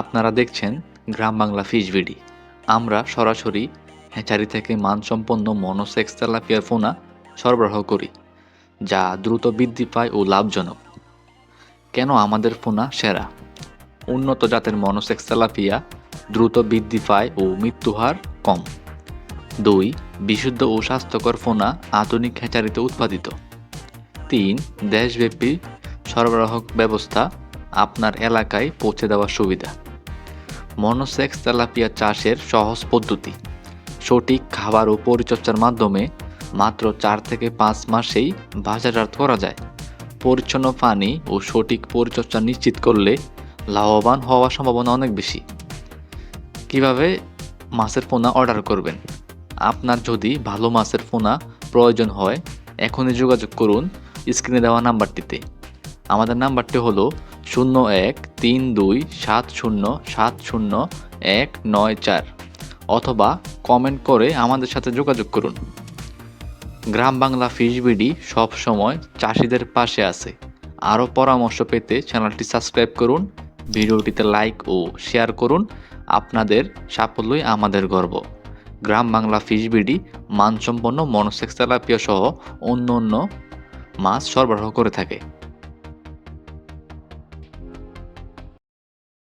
আপনারা দেখছেন গ্রাম Bangla fish BD. আমরা সরাসরি হ্যাচারি থেকে মানসম্পন্ন মনোসেক্স তেলাপিয়ার পোনা সরবরাহ করি, যা দ্রুত বৃদ্ধি পায় ও লাভজনক। কেন আমাদের পোনা সেরা? উন্নত জাতের মনোসেক্স তেলাপিয়া দ্রুত বৃদ্ধি পায় ও মৃত্যুহার কম। 2. বিশুদ্ধ ও স্বাস্থ্যকর পোনা আধুনিক হ্যাচারিতে উৎপাদিত। 3. দেশব্যাপী সরবরাহ ব্যবস্থা, আপনার এলাকায় পৌঁছে দেওয়ার সুবিধা। মনোসেক্স তেলাপিয়া চাষের সহজ পদ্ধতি। সঠিক খাবার ও পরিচর্যার মাধ্যমে মাত্র 4 থেকে 5 মাসেই বাজারজাত করা যায়। পরিচ্ছন্ন পানি ও সঠিক পরিচর্যা নিশ্চিত করলে লাভবান হওয়ার সম্ভাবনা অনেক বেশি। কিভাবে মাছের পোনা অর্ডার করবেন? আপনার যদি ভালো মাছের পোনা প্রয়োজন হয়, এখনই যোগাযোগ করুন স্ক্রিনে দেওয়া নাম্বারটিতে। আমাদের নাম্বারটি হলো 013270709194 অথবা কমেন্ট করে আমাদের সাথে যোগাযোগ করুন। গ্রাম বাংলা ফিশ বিডি সব সময় চাষিদের পাশে আছে। আরও পরামর্শ পেতে চ্যানেলটি সাবস্ক্রাইব করুন, ভিডিওটিতে লাইক ও শেয়ার করুন। আপনাদের সাফল্যই আমাদের গর্ব। গ্রাম বাংলা ফিশ বিডি মানসম্পন্ন মনোসেক্স তেলাপিয়া সহ অন্য মাছ সরবরাহ করে থাকে।